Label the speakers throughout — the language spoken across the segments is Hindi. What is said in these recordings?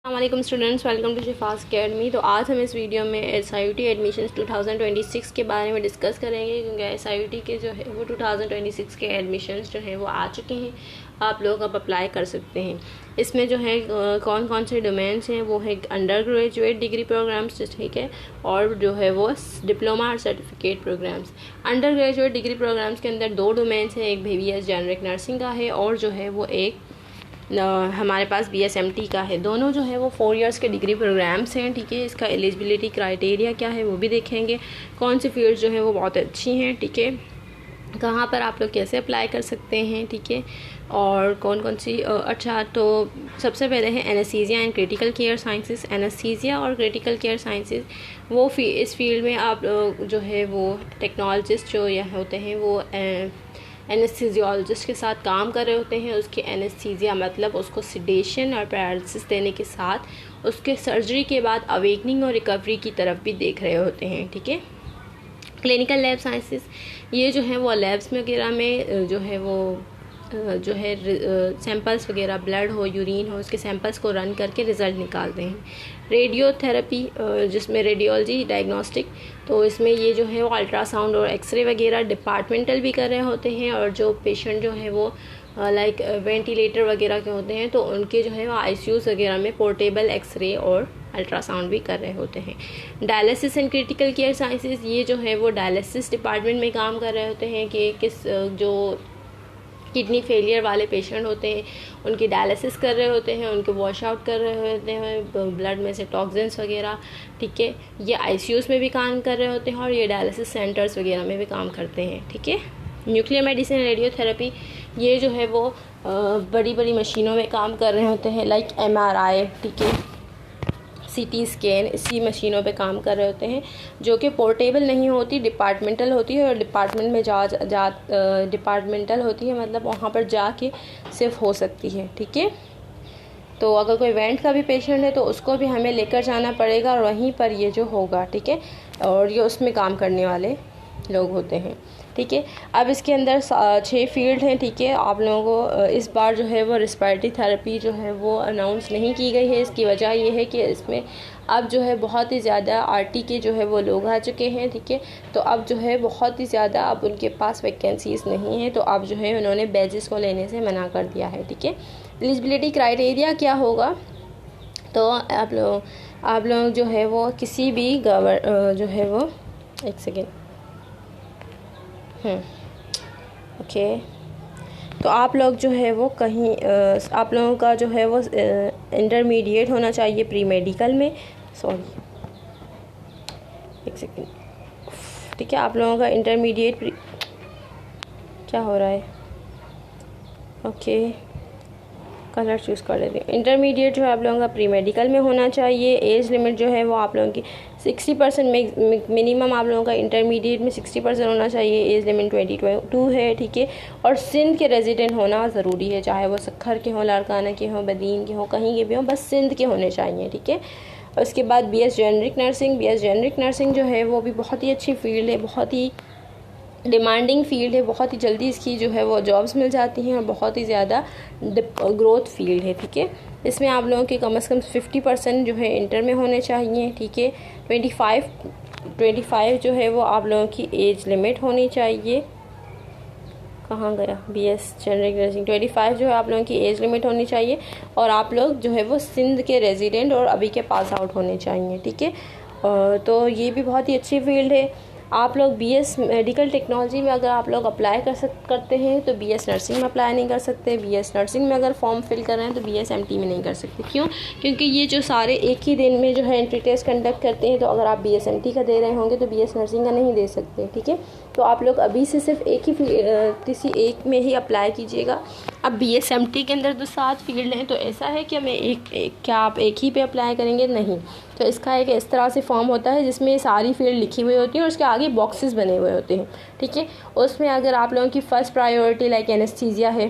Speaker 1: अस्सलाम स्टूडेंट्स, वेलकम टू शिफाज अकेडमी। तो आज हम इस वीडियो में SIUT एडमिशन्स 2026 के बारे में डिस्कस करेंगे, क्योंकि SIUT के जो है वो 2026 के एडमिशन्स जो हैं वो आ चुके हैं। आप लोग अब अप्लाई कर सकते हैं। इसमें जो है कौन कौन से डोमेन्स हैं वो है अंडर ग्रेजुएट डिग्री प्रोग्राम्स, ठीक है, और जो है वो डिप्लोमा और सर्टिफिकेट प्रोग्राम्स। अंडर ग्रेजुएट डिग्री प्रोग्राम्स के अंदर दो डोमेन्स हैं, एक BS जेनरिक नर्सिंग का है और जो है वो एक हमारे पास BSMT का है। दोनों जो है वो 4 इयर्स के डिग्री प्रोग्राम्स हैं, ठीक है। इसका एलिजिबिलिटी क्राइटेरिया क्या है वो भी देखेंगे, कौन सी फील्ड जो है वो बहुत अच्छी हैं, ठीक है, कहाँ पर आप लोग कैसे अप्लाई कर सकते हैं, ठीक है, और कौन कौन सी अच्छा। तो सबसे पहले है anaesthesia and critical care sciences. Anaesthesia और क्रिटिकल केयर साइंसेस वो इस फील्ड में आप जो है वो टेक्नोलॉजिस्ट जो या होते हैं वो एनेस्थीसियोलॉजिस्ट के साथ काम कर रहे होते हैं। उसके एनेस्थीसिया मतलब उसको सिडेशन और पैरालिसिस देने के साथ उसके सर्जरी के बाद अवेकनिंग और रिकवरी की तरफ भी देख रहे होते हैं, ठीक है। क्लिनिकल लैब साइंसेस ये जो है वो लैब्स वगैरह में जो है वो जो है सैंपल्स वगैरह ब्लड हो, यूरिन हो, उसके सैंपल्स को रन करके रिज़ल्ट निकालते हैं। रेडियोथेरेपी जिसमें रेडियोलॉजी डायग्नोस्टिक, तो इसमें ये जो है वो अल्ट्रासाउंड और एक्सरे वगैरह डिपार्टमेंटल भी कर रहे होते हैं। और जो पेशेंट जो है वो लाइक वेंटिलेटर वगैरह के होते हैं तो उनके जो है वो ICUs वगैरह में पोर्टेबल एक्सरे और अल्ट्रासाउंड भी कर रहे होते हैं। Dialysis and critical care sciences ये जो है वो डायलिसिस डिपार्टमेंट में काम कर रहे होते हैं कि किस जो किडनी फेलियर वाले पेशेंट होते हैं उनकी डायलिसिस कर रहे होते हैं, उनको वॉश आउट कर रहे होते हैं ब्लड में से टॉक्सिन्स वगैरह, ठीक है। ये ICUs में भी काम कर रहे होते हैं और ये डायलिसिस सेंटर्स वगैरह में भी काम करते हैं, ठीक है। न्यूक्लियर मेडिसिन रेडियोथेरेपी ये जो है वो बड़ी बड़ी मशीनों में काम कर रहे होते हैं, लाइक MRI, ठीक है, CT स्कैन, इसी मशीनों पे काम कर रहे होते हैं, जो कि पोर्टेबल नहीं होती, डिपार्टमेंटल होती है। और डिपार्टमेंट में डिपार्टमेंटल होती है, मतलब वहाँ पर जाके सिर्फ हो सकती है, ठीक है। तो अगर कोई वेंट का भी पेशेंट है तो उसको भी हमें लेकर जाना पड़ेगा और वहीं पर ये जो होगा, ठीक है, और ये उसमें काम करने वाले लोग होते हैं, ठीक है। अब इसके अंदर 6 फील्ड हैं, ठीक है। आप लोगों को इस बार जो है वो रिस्पायरेटरी थेरेपी जो है वो अनाउंस नहीं की गई है। इसकी वजह ये है कि इसमें अब जो है बहुत ही ज़्यादा RT के जो है वो लोग आ चुके हैं, ठीक है। तो अब जो है बहुत ही ज़्यादा अब उनके पास वैकेंसीज़ नहीं है, तो अब जो है उन्होंने बैचेस को लेने से मना कर दिया है, ठीक है। एलिजिबिलिटी क्राइटेरिया क्या होगा, तो आप लोग जो है वो किसी भी जो है वो एक सेकेंड ओके, तो आप लोग जो है वो कहीं आप लोगों का जो है वो इंटरमीडिएट होना चाहिए प्री मेडिकल में, सॉरी एक सेकेंड, ठीक है। आप लोगों का इंटरमीडिएट क्या हो रहा है, ओके, कलर चूज़ कर लेते हैं। इंटरमीडिएट जो है आप लोगों का प्री मेडिकल में होना चाहिए। एज लिमिट जो है वो आप लोगों की 60% मिनिमम आप लोगों का इंटरमीडिएट में 60% होना चाहिए। एज लिमिट 22 है, ठीक है। और सिंध के रेजिडेंट होना ज़रूरी है, चाहे वो सक्खर के हों, लाड़काना के हों, बदीन के हों, कहीं के भी हों, बस सिंध के होने चाहिए, ठीक है। उसके बाद BS generic nursing. BS generic nursing जो है वो भी बहुत ही अच्छी फील्ड है, बहुत ही डिमांडिंग फील्ड है, बहुत ही जल्दी इसकी जो है वो जॉब्स मिल जाती हैं और बहुत ही ज़्यादा ग्रोथ फील्ड है, ठीक है। इसमें आप लोगों के कम से कम 50% जो है इंटर में होने चाहिए, ठीक है। 25 जो है वो आप लोगों की एज लिमिट होनी चाहिए। कहाँ गया BS जेनरिक नर्सिंग, 25 जो है आप लोगों की एज लिमिट होनी चाहिए। और आप लोग जो है वो सिंध के रेजिडेंट और अभी के पास आउट होने चाहिए, ठीक है। तो ये भी बहुत ही अच्छी फील्ड है। आप लोग BS मेडिकल टेक्नोलॉजी में अगर आप लोग अप्लाई करते हैं तो BS नर्सिंग में अप्लाई नहीं कर सकते। BS नर्सिंग में अगर फॉर्म फिल कर रहे हैं तो BSMT में नहीं कर सकते। क्यों? क्योंकि ये जो सारे एक ही दिन में जो है एंट्री टेस्ट कंडक्ट करते हैं, तो अगर आप BSMT का दे रहे होंगे तो BS नर्सिंग का नहीं दे सकते, ठीक है। तो आप लोग अभी से सिर्फ किसी एक में ही अप्लाई कीजिएगा। अब BSMT के अंदर तो 7 फील्ड हैं, तो ऐसा है कि हमें क्या आप एक ही पे अप्लाई करेंगे? नहीं। तो इसका एक इस तरह से फॉर्म होता है जिसमें सारी फील्ड लिखी हुई होती है और उसके आगे बॉक्सेस बने हुए होते हैं, ठीक है। उसमें अगर आप लोगों की फ़र्स्ट प्रायोरिटी लाइक एनेस्थीसिया है,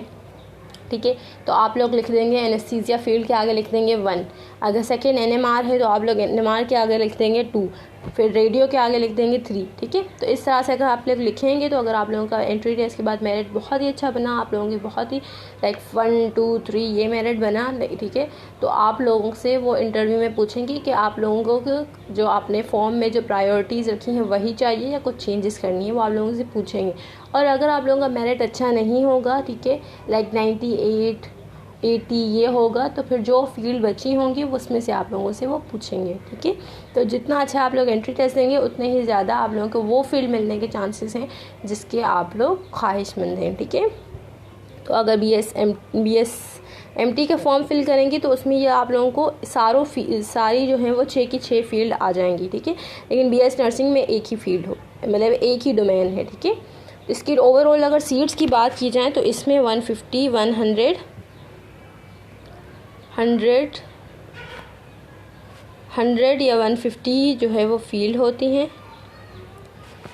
Speaker 1: ठीक है, तो आप लोग लिख देंगे एनेस्थीसिया फील्ड के आगे लिख देंगे 1। अगर सेकेंड NMR है तो आप लोग NMR के आगे लिख देंगे 2, फिर रेडियो के आगे लिख देंगे 3, ठीक है। तो इस तरह से अगर आप लोग लिखेंगे तो अगर आप लोगों का एंट्री टेस्ट के बाद मेरिट बहुत ही अच्छा बना, आप लोगों की बहुत ही लाइक 1 2 3 ये मेरिट बना, ठीक है, तो आप लोगों से वो इंटरव्यू में पूछेंगे कि आप लोगों को जो आपने फॉर्म में जो प्रायोरिटीज़ रखी हैं वही चाहिए या कुछ चेंजेस करनी है, वो आप लोगों से पूछेंगे। और अगर आप लोगों का मेरिट अच्छा नहीं होगा, ठीक है, लाइक 98 80 ये होगा, तो फिर जो फील्ड बची होंगी उसमें से आप लोगों से वो पूछेंगे, ठीक है। तो जितना अच्छा आप लोग एंट्री टेस्ट देंगे उतने ही ज़्यादा आप लोगों को वो फील्ड मिलने के चांसेस हैं जिसके आप लोग ख्वाहिशमंद हैं, ठीक है। तो अगर BSMT का फॉर्म फिल करेंगे तो उसमें ये आप लोगों को सारी जो हैं वो 6 की 6 फील्ड आ जाएंगी, ठीक है। लेकिन BS नर्सिंग में एक ही फील्ड हो, मतलब एक ही डोमेन है, ठीक है। इसकी ओवरऑल अगर सीट्स की बात की जाए तो इसमें 150 100 या 150 जो है वो फील्ड होती हैं,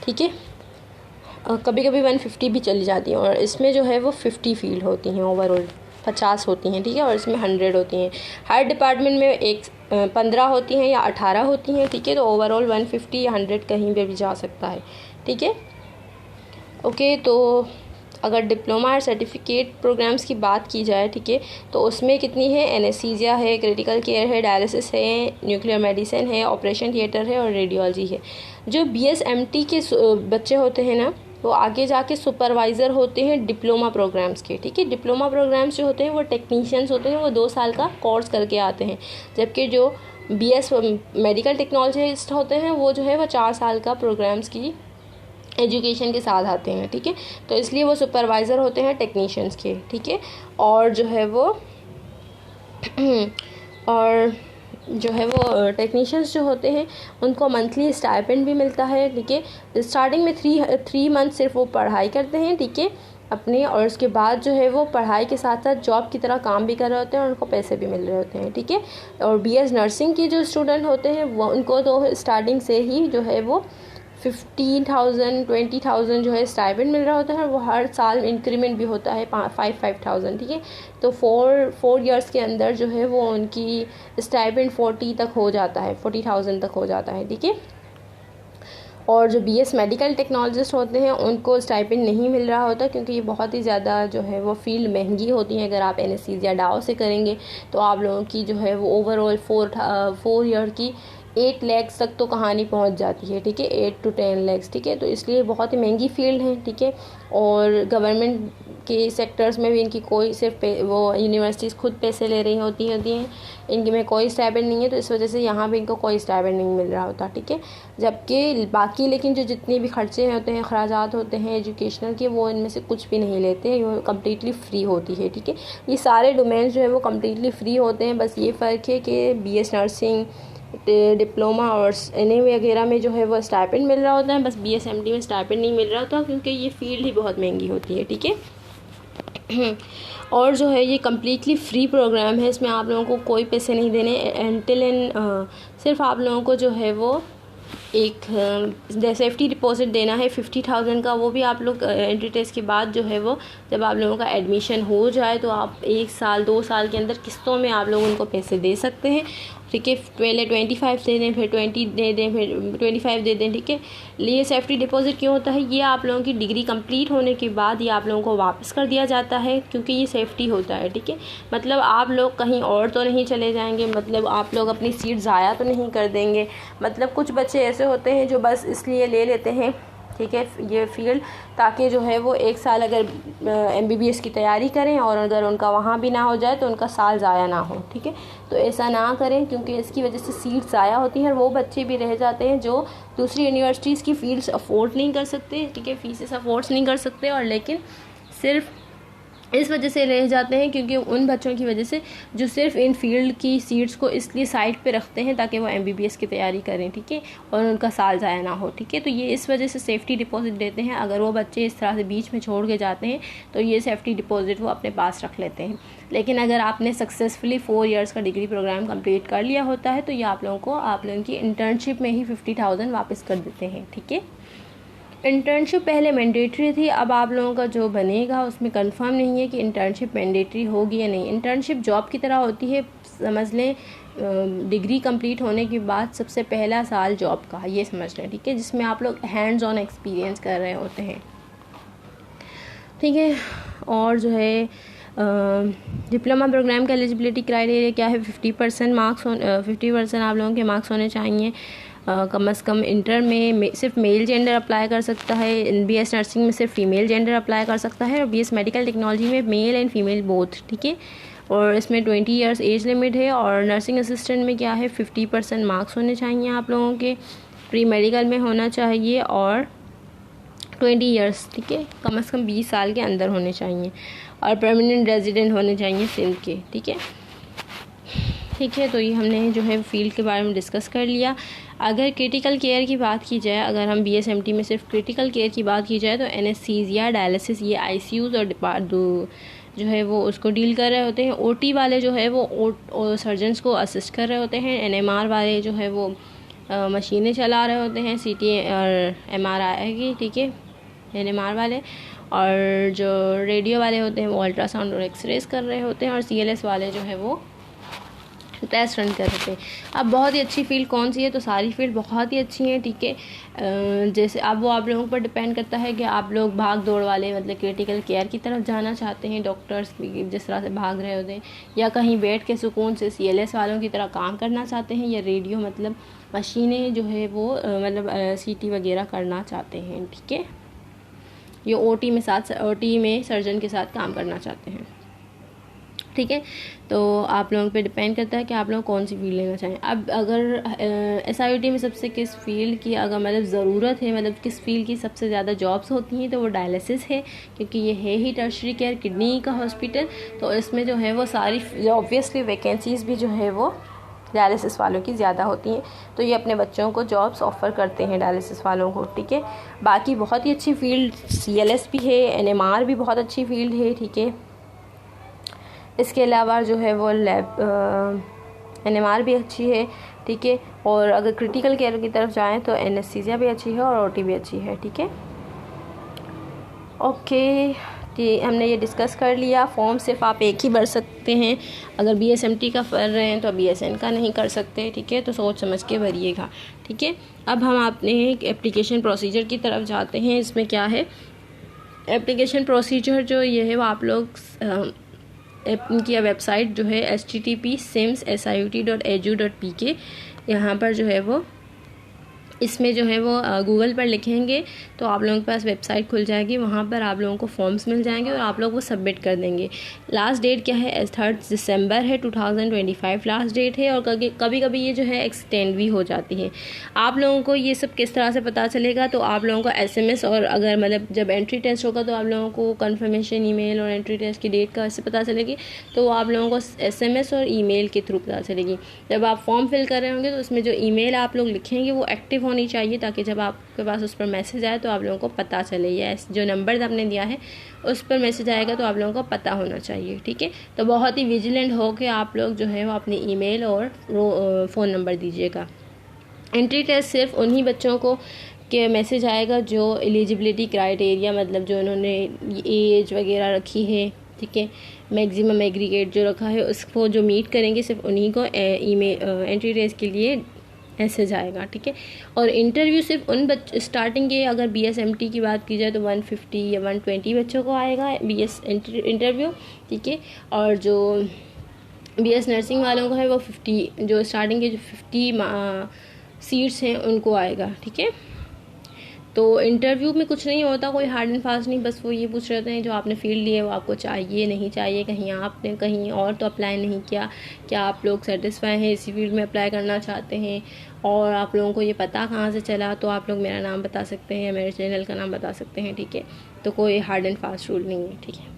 Speaker 1: ठीक है। कभी कभी 150 भी चली जाती हैं, और इसमें जो है वो 50 फील्ड होती हैं, ओवरऑल 50 होती हैं, ठीक है, और इसमें 100 होती हैं। हर डिपार्टमेंट में 15 होती हैं या 18 होती हैं, ठीक है। तो ओवरऑल 150 या 100 कहीं पे भी जा सकता है, ठीक है। ओके, तो अगर डिप्लोमा और सर्टिफिकेट प्रोग्राम्स की बात की जाए, ठीक है, तो उसमें कितनी है, एनेस्थीसिया है, क्रिटिकल केयर है, डायलिसिस है, न्यूक्लियर मेडिसिन है, ऑपरेशन थिएटर है और रेडियोलॉजी है। जो BSMT के बच्चे होते हैं ना, वो आगे जाके सुपरवाइज़र होते हैं डिप्लोमा प्रोग्राम्स के, ठीक है। डिप्लोमा प्रोग्राम्स जो होते हैं वो टेक्नीशियंस होते हैं, वो 2 साल का कोर्स करके आते हैं, जबकि जो BS मेडिकल टेक्नोलॉजिस्ट होते हैं वो जो है वो 4 साल का प्रोग्राम्स की एजुकेशन के साथ आते हैं, ठीक है। तो इसलिए वो सुपरवाइज़र होते हैं टेक्नीशियंस के, ठीक है। और जो है वो टेक्नीशियंस जो होते हैं उनको मंथली स्टाइपेंड भी मिलता है, ठीक है। स्टार्टिंग में 3 मंथ सिर्फ वो पढ़ाई करते हैं, ठीक है, अपने, और उसके बाद जो है वो पढ़ाई के साथ साथ जॉब की तरह काम भी कर रहे होते हैं और उनको पैसे भी मिल रहे होते हैं, ठीक है। और BS नर्सिंग के जो स्टूडेंट होते हैं वो उनको तो स्टार्टिंग से ही जो है वो 15,000 20,000 जो है स्टाइपेंड मिल रहा होता है, वो हर साल इंक्रीमेंट भी होता है 5,000, ठीक है। तो 4 इयर्स के अंदर जो है वो उनकी स्टाइपेंड 40,000 तक हो जाता है, ठीक है। और जो BS मेडिकल टेक्नोलॉजिस्ट होते हैं उनको स्टाइपेंड नहीं मिल रहा होता, क्योंकि ये बहुत ही ज़्यादा जो है वो फील्ड महंगी होती है। अगर आप एनेस्थीसिया डाओ से करेंगे तो आप लोगों की जो है वो ओवरऑल 4 ईयर की 8 लाख तक तो कहानी पहुंच जाती है, ठीक है, 8 to 10 लाख, ठीक है। तो इसलिए बहुत ही महंगी फील्ड है, ठीक है। और गवर्नमेंट के सेक्टर्स में भी इनकी कोई सिर्फ वो यूनिवर्सिटीज़ खुद पैसे ले रही होती हैं, इनके में कोई स्टाइपेंड नहीं है, तो इस वजह से यहाँ भी इनको कोई स्टाइपेंड नहीं मिल रहा होता, ठीक है। जबकि बाकी लेकिन जो जितने भी खर्चे होते हैं, अखराजात होते हैं एजुकेशनल के, वो इनमें से कुछ भी नहीं लेते हैं, वो कम्प्लीटली फ्री होती है, ठीक है। ये सारे डोमेन्स जो है वो कम्प्लीटली फ्री होते हैं, बस ये फ़र्क है कि BS नर्सिंग, डिप्लोमा और NA वगैरह में जो है वो स्टाइपेंड मिल रहा होता है, बस BSMT में स्टाइपेंड नहीं मिल रहा होता, क्योंकि ये फील्ड ही बहुत महंगी होती है, ठीक है। और जो है ये कम्प्लीटली फ्री प्रोग्राम है, इसमें आप लोगों को कोई पैसे नहीं देने सिर्फ आप लोगों को जो है वो एक सेफ्टी डिपॉजिट देना है 50,000 का। वो भी आप लोग एंट्री टेस्ट के बाद जो है वो जब आप लोगों का एडमिशन हो जाए तो आप 1 साल 2 साल के अंदर किस्तों में आप लोग उनको पैसे दे सकते हैं, ठीक है। पहले 25 दे दें, फिर 20 दे दें, फिर 25 दे दें, ठीक है। ये सेफ्टी डिपॉजिट क्यों होता है, ये आप लोगों की डिग्री कंप्लीट होने के बाद ये आप लोगों को वापस कर दिया जाता है, क्योंकि ये सेफ्टी होता है, ठीक है। मतलब आप लोग कहीं और तो नहीं चले जाएंगे, मतलब आप लोग अपनी सीट ज़ाया तो नहीं कर देंगे। मतलब कुछ बच्चे ऐसे होते हैं जो बस इसलिए ले लेते हैं, ठीक है, ये फील्ड, ताकि जो है वो 1 साल अगर MBBS की तैयारी करें और अगर उनका वहाँ भी ना हो जाए तो उनका साल ज़ाया ना हो, ठीक है। तो ऐसा ना करें, क्योंकि इसकी वजह से सीट ज़ाया होती हैं और वो बच्चे भी रह जाते हैं जो दूसरी यूनिवर्सिटीज़ की फ़ील्ड्स अफोर्ड नहीं कर सकते, ठीक है, फीसेस अफोर्ड नहीं कर सकते, और लेकिन सिर्फ इस वजह से रह जाते हैं क्योंकि उन बच्चों की वजह से जो सिर्फ इन फील्ड की सीट्स को इसलिए साइड पे रखते हैं ताकि वो MBBS की तैयारी करें, ठीक है, और उनका साल ज़ाया ना हो, ठीक है। तो ये इस वजह से सेफ्टी डिपॉजिट देते हैं। अगर वो बच्चे इस तरह से बीच में छोड़ के जाते हैं तो ये सेफ्टी डिपॉजिट वो अपने पास रख लेते हैं। लेकिन अगर आपने सक्सेसफुली 4 इयर्स का डिग्री प्रोग्राम कंप्लीट कर लिया होता है तो ये आप लोगों की इंटर्नशिप में ही 50,000 वापस कर देते हैं, ठीक है। इंटर्नशिप पहले मैंडेटरी थी, अब आप लोगों का जो बनेगा उसमें कंफर्म नहीं है कि इंटर्नशिप मैंडेटरी होगी या नहीं। इंटर्नशिप जॉब की तरह होती है, समझ लें डिग्री कंप्लीट होने के बाद सबसे पहला साल जॉब का, ये समझ लें, ठीक है, जिसमें आप लोग हैंड्स ऑन एक्सपीरियंस कर रहे होते हैं, ठीक है। और जो है डिप्लोमा प्रोग्राम का एलिजिबिलिटी क्राइटेरिया क्या है, 50% मार्क्स 50% आप लोगों के मार्क्स होने चाहिए। कम से कम इंटर में सिर्फ मेल जेंडर अप्लाई कर सकता है, बीएस नर्सिंग में सिर्फ फीमेल जेंडर अप्लाई कर सकता है, और बीएस मेडिकल टेक्नोलॉजी में मेल एंड फीमेल बोथ, ठीक है। और इसमें 20 ईयर्स एज लिमिट है। और नर्सिंग असिस्टेंट में क्या है, 50% मार्क्स होने चाहिए आप लोगों के, प्री मेडिकल में होना चाहिए, और 20 ईयर्स, ठीक है, कम से कम 20 साल के अंदर होने चाहिए, और परमानेंट रेजिडेंट होने चाहिए सिंध के, ठीक है। ठीक है, तो ये हमने जो है फील्ड के बारे में डिस्कस कर लिया। अगर क्रिटिकल केयर की बात की जाए, अगर हम बीएसएमटी में सिर्फ क्रिटिकल केयर की बात की जाए, तो एनेस्थीसिया, डायलिसिस, ये आईसीयूज़ और जो है वो उसको डील कर रहे होते हैं। ओटी वाले जो है वो सर्जन्स को असिस्ट कर रहे होते हैं। एनएमआर वाले जो है वो मशीनें चला रहे होते हैं, सीटी और एमआरआई की, ठीक है, एनएमआर वाले। और जो रेडियो वाले होते हैं वो अल्ट्रासाउंड और एक्सरेज कर रहे होते हैं। और सीएलएस वाले जो है वो टेस्ट रन कर रहे थे। अब बहुत ही अच्छी फील्ड कौन सी है, तो सारी फील्ड बहुत ही अच्छी हैं, ठीक है। जैसे अब वो आप लोगों पर डिपेंड करता है कि आप लोग भाग दौड़ वाले मतलब क्रिटिकल केयर की तरफ जाना चाहते हैं, डॉक्टर्स जिस तरह से भाग रहे होते हैं, या कहीं बैठ के सुकून से सीएलएस वालों की तरह काम करना चाहते हैं, या रेडियो मतलब मशीनें जो है वो मतलब सीटी वगैरह करना चाहते हैं, ठीक है। ये ओटी में सर्जन के साथ काम करना चाहते हैं, ठीक है। तो आप लोगों पे डिपेंड करता है कि आप लोग कौन सी फील्ड लेना चाहें। अब अगर एसआईयूटी में सबसे किस फील्ड की अगर मतलब ज़रूरत है, मतलब किस फील्ड की सबसे ज़्यादा जॉब्स होती हैं, तो वो डायलिसिस है, क्योंकि ये है ही टर्शरी केयर किडनी का हॉस्पिटल। तो इसमें जो है वो सारी ऑब्वियसली वैकेंसीज़ भी जो है वो डायलिसिस वालों की ज़्यादा होती हैं। तो ये अपने बच्चों को जॉब्स ऑफ़र करते हैं डायलिसिस वालों को, ठीक है। बाकी बहुत ही अच्छी फील्ड सीएलएस भी है, एनएमआर भी बहुत अच्छी फील्ड है, ठीक है। इसके अलावा जो है वो लैब एनएमआर भी अच्छी है, ठीक है। और अगर क्रिटिकल केयर की तरफ जाएं तो एनेस्थीसिया भी अच्छी है और ओटी भी अच्छी है, ठीक है। ओके, हमने ये डिस्कस कर लिया। फॉर्म सिर्फ आप एक ही भर सकते हैं, अगर बीएसएमटी का भर रहे हैं तो बीएसएन का नहीं कर सकते, ठीक है। तो सोच समझ के भरिएगा, ठीक है। अब हम अपने एप्लीकेशन प्रोसीजर की तरफ जाते हैं। इसमें क्या है, एप्लीकेशन प्रोसीजर जो ये है वो आप लोग इनकी वेबसाइट जो है http://siut.edu.pk, यहाँ पर जो है वो इसमें जो है वो गूगल पर लिखेंगे तो आप लोगों के पास वेबसाइट खुल जाएगी। वहाँ पर आप लोगों को फॉर्म्स मिल जाएंगे और आप लोग वो सबमिट कर देंगे। लास्ट डेट क्या है, 3 दिसंबर है, 2025 लास्ट डेट है। और कभी कभी ये जो है एक्सटेंड भी हो जाती है। आप लोगों को ये सब किस तरह से पता चलेगा, तो आप लोगों को SMS और अगर मतलब जब एंट्री टेस्ट होगा तो आप लोगों को कन्फर्मेशन ईमेल और एंट्री टेस्ट की डेट का ऐसे पता चलेगी। तो आप लोगों को SMS और ईमेल के थ्रू पता चलेगी। जब आप फॉर्म फिल कर रहे होंगे तो उसमें जो ईमेल आप लोग लिखेंगे वो एक्टिव होनी चाहिए, ताकि जब आपके पास उस पर मैसेज आए तो आप लोगों को पता चले। या जो नंबर आपने दिया है उस पर मैसेज आएगा तो आप लोगों को पता होना चाहिए, ठीक है। तो बहुत ही विजिलेंट हो के आप लोग जो है वो अपनी ईमेल और फ़ोन नंबर दीजिएगा। एंट्री टेस्ट सिर्फ उन्हीं बच्चों को के मैसेज आएगा जो एलिजिबिलिटी क्राइटेरिया मतलब जो उन्होंने एज वगैरह रखी है, ठीक है, मैक्सिमम एग्रीगेट जो रखा है उसको जो मीट करेंगे सिर्फ उन्हीं को ईमेल एंट्री टेस्ट के लिए मैसेज आएगा, ठीक है। और इंटरव्यू सिर्फ उन स्टार्टिंग के अगर बीएसएमटी की बात की जाए तो 150 या 120 बच्चों को आएगा बीएस इंटरव्यू, ठीक है। और जो बीएस नर्सिंग वालों को है वो 50 जो स्टार्टिंग के जो 50 सीट्स हैं उनको आएगा, ठीक है। तो इंटरव्यू में कुछ नहीं होता, कोई हार्ड एंड फास्ट नहीं, बस वो ये पूछ रहे हैं जो आपने फील्ड ली है वो आपको चाहिए नहीं चाहिए, कहीं आपने कहीं और तो अप्लाई नहीं किया, क्या आप लोग सेटिस्फाई हैं इसी फील्ड में अप्लाई करना चाहते हैं, और आप लोगों को ये पता कहाँ से चला, तो आप लोग मेरा नाम बता सकते हैं या मेरे चैनल का नाम बता सकते हैं, ठीक है। तो कोई हार्ड एंड फास्ट रूल नहीं है, ठीक है।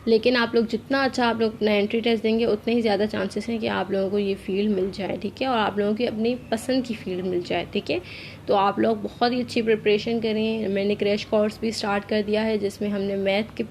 Speaker 1: लेकिन आप लोग जितना अच्छा आप लोग अपना एंट्री टेस्ट देंगे उतने ही ज़्यादा चांसेस हैं कि आप लोगों को ये फील्ड मिल जाए, ठीक है, और आप लोगों की अपनी पसंद की फील्ड मिल जाए, ठीक है। तो आप लोग बहुत ही अच्छी प्रिपरेशन करें। मैंने क्रैश कोर्स भी स्टार्ट कर दिया है जिसमें हमने मैथ के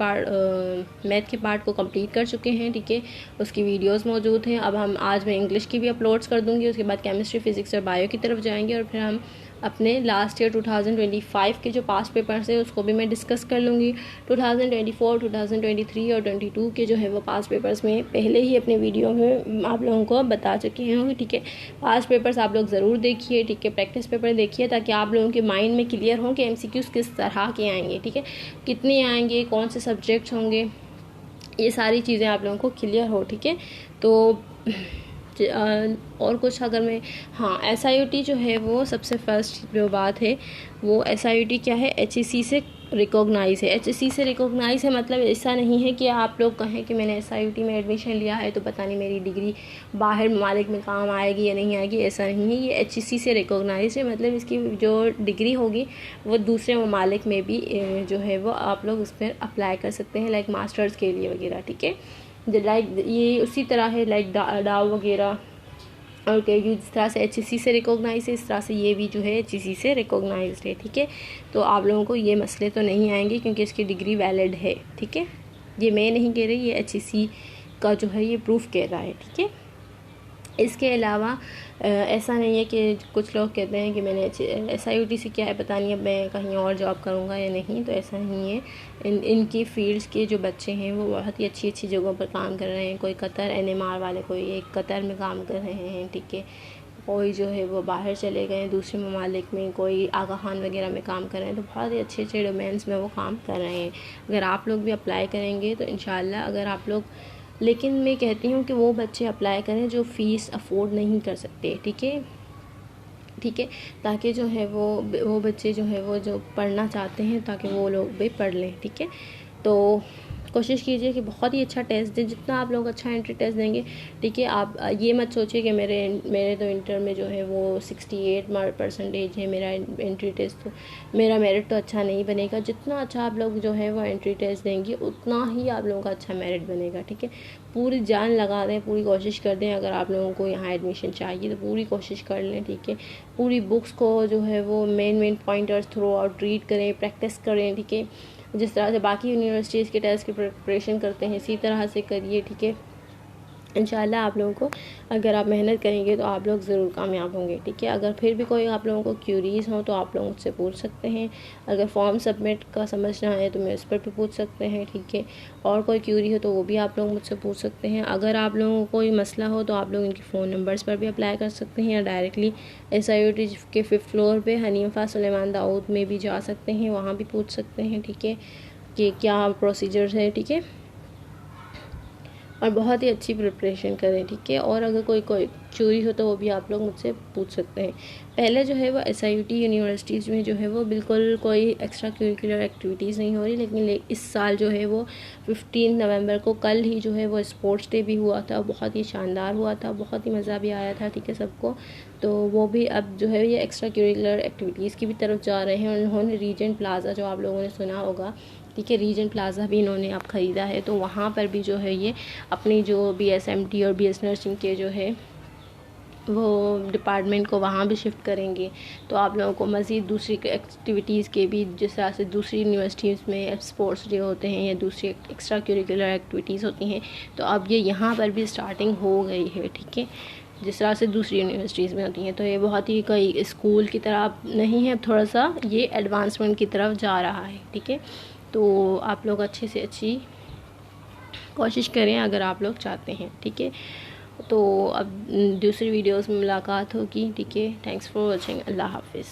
Speaker 1: पार्ट को कंप्लीट कर चुके हैं, ठीक है। उसकी वीडियोस मौजूद हैं। अब हम आज मैं इंग्लिश की भी अपलोड्स कर दूँगी, उसके बाद केमिस्ट्री, फिजिक्स और बायो की तरफ जाएंगे और फिर हम अपने लास्ट ईयर 2025 के जो पास्ट पेपर्स हैं उसको भी मैं डिस्कस कर लूँगी। 2024, 2023 और 22 के जो है वो पास्ट पेपर्स में पहले ही अपने वीडियो में आप लोगों को बता चुकी हूँ, ठीक है। पास्ट पेपर्स आप लोग ज़रूर देखिए, ठीक है। प्रैक्टिस पेपर देखिए ताकि आप लोगों के माइंड में क्लियर हो कि MCQs किस तरह के आएंगे, ठीक है, कितने आएंगे, कौन से सब्जेक्ट्स होंगे, ये सारी चीज़ें आप लोगों को क्लियर हो, ठीक है। तो और कुछ अगर मैं, हाँ, SIOT जो है वो सबसे फर्स्ट जो बात है वो SIOT क्या है, HEC से रिकॉग्नाइज़ है। HEC से रिकॉग्नाइज़ है मतलब ऐसा नहीं है कि आप लोग कहें कि मैंने SIOT में एडमिशन लिया है तो पता नहीं मेरी डिग्री बाहर ममालिक में काम आएगी या नहीं आएगी, ऐसा नहीं है। ये HEC से रिकॉग्नाइज़ है, मतलब इसकी जो डिग्री होगी वो दूसरे ममालिक में भी जो है वो आप लोग उस पर अप्लाई कर सकते हैं, लाइक मास्टर्स के लिए वगैरह, ठीक है। लाइक ये उसी तरह है, लाइक डाव वगैरह और KU जिस तरह से HEC से रिकॉग्नाइज है, इस तरह से ये भी जो है HEC से रिकॉग्नाइज्ड है, ठीक है। तो आप लोगों को ये मसले तो नहीं आएंगे क्योंकि इसकी डिग्री वैलिड है, ठीक है। ये मैं नहीं कह रही, ये HEC का जो है ये प्रूफ कह रहा है, ठीक है। इसके अलावा ऐसा नहीं है कि कुछ लोग कहते हैं कि मैंने SIOT से क्या है पता नहीं, अब मैं कहीं और जॉब करूँगा या नहीं, तो ऐसा नहीं है। इनकी फील्ड्स के जो बच्चे हैं वो बहुत ही अच्छी अच्छी जगहों पर काम कर रहे हैं। कोई कतर NMR वाले, कोई एक कतर में काम कर रहे हैं, ठीक है। कोई जो है वो बाहर चले गए दूसरे ममालिक में, कोई आगा खान वगैरह में काम कर रहे हैं, तो बहुत ही अच्छे अच्छे डोमेन्स में वो काम कर रहे हैं। अगर आप लोग भी अप्लाई करेंगे तो इंशाल्लाह, अगर आप लोग, लेकिन मैं कहती हूँ कि वो बच्चे अप्लाई करें जो फ़ीस अफोर्ड नहीं कर सकते, ठीक है, ठीक है, ताकि जो है वो बच्चे जो है वो जो पढ़ना चाहते हैं ताकि वो लोग भी पढ़ लें, ठीक है। तो कोशिश कीजिए कि बहुत ही अच्छा टेस्ट दें, जितना आप लोग अच्छा एंट्री टेस्ट देंगे, ठीक है। आप ये मत सोचिए कि मेरे तो इंटर में जो है वो 68% है मेरा एंट्री टेस्ट, तो मेरा मेरिट तो अच्छा नहीं बनेगा। जितना अच्छा आप लोग जो है वो एंट्री टेस्ट देंगे उतना ही आप लोगों का अच्छा मेरिट बनेगा, ठीक है। पूरी जान लगा दें, पूरी कोशिश कर दें। अगर आप लोगों को यहाँ एडमिशन चाहिए तो पूरी कोशिश कर लें, ठीक है। पूरी बुक्स को जो है वो main pointers through out read करें, प्रैक्टिस करें, ठीक है। जिस तरह से बाकी यूनिवर्सिटीज़ के टेस्ट की प्रिपरेशन करते हैं इसी तरह से करिए, ठीक है। इंशाल्लाह आप लोगों को, अगर आप मेहनत करेंगे तो आप लोग ज़रूर कामयाब होंगे, ठीक है। अगर फिर भी कोई आप लोगों को क्यूरीज हो तो आप लोग मुझसे पूछ सकते हैं। अगर फॉर्म सबमिट का समझना है तो मैं उस पर भी पूछ सकते हैं, ठीक है। और कोई क्यूरी हो तो वो भी आप लोग मुझसे पूछ सकते हैं। अगर आप लोगों को कोई मसला हो तो आप लोग इनके फ़ोन नंबर्स पर भी अप्लाई कर सकते हैं या डायरेक्टली SIOT के 5th फ्लोर पर हनीफा सुलेमान दाऊद में भी जा सकते हैं, वहाँ भी पूछ सकते हैं, ठीक है, कि क्या प्रोसीजर्स है, ठीक है। और बहुत ही अच्छी प्रिपरेशन करें, ठीक है। और अगर कोई क्यूरी हो तो वो भी आप लोग मुझसे पूछ सकते हैं। पहले जो है वो SIOT यूनिवर्सिटीज़ में जो है वो बिल्कुल कोई एक्स्ट्रा करिकुलर एक्टिविटीज़ नहीं हो रही, लेकिन इस साल जो है वो 15 नवंबर को कल ही जो है वो स्पोर्ट्स डे भी हुआ था, बहुत ही शानदार हुआ था, बहुत ही मज़ा भी आया था, ठीक है, सबको। तो वो भी अब जो है ये एक्स्ट्रा करिकुलर एक्टिविटीज़ की भी तरफ जा रहे हैं। उन्होंने रीजेंट प्लाज़ा, जो आप लोगों ने सुना होगा, ठीक है, रीजेंट प्लाज़ा भी इन्होंने अब ख़रीदा है, तो वहाँ पर भी जो है ये अपनी जो BSMT और BS नर्सिंग के जो है वो डिपार्टमेंट को वहाँ भी शिफ्ट करेंगे। तो आप लोगों को मज़ीद दूसरी एक्टिविटीज़ के भी, जिस तरह से दूसरी यूनिवर्सिटीज़ में स्पोर्ट्स डे होते हैं या दूसरी एक्स्ट्रा करिकुलर एक्टिविटीज़ होती हैं, तो अब ये यहाँ पर भी स्टार्टिंग हो गई है, ठीक है, जिस तरह से दूसरी यूनिवर्सिटीज़ में होती हैं। तो ये बहुत ही कोई स्कूल की तरह नहीं है, थोड़ा सा ये एडवांसमेंट की तरफ जा रहा है, ठीक है। तो आप लोग अच्छे से अच्छी कोशिश करें अगर आप लोग चाहते हैं, ठीक है। तो अब दूसरी वीडियोस में मुलाकात होगी, ठीक है। Thanks for watching. अल्लाह हाफिज़।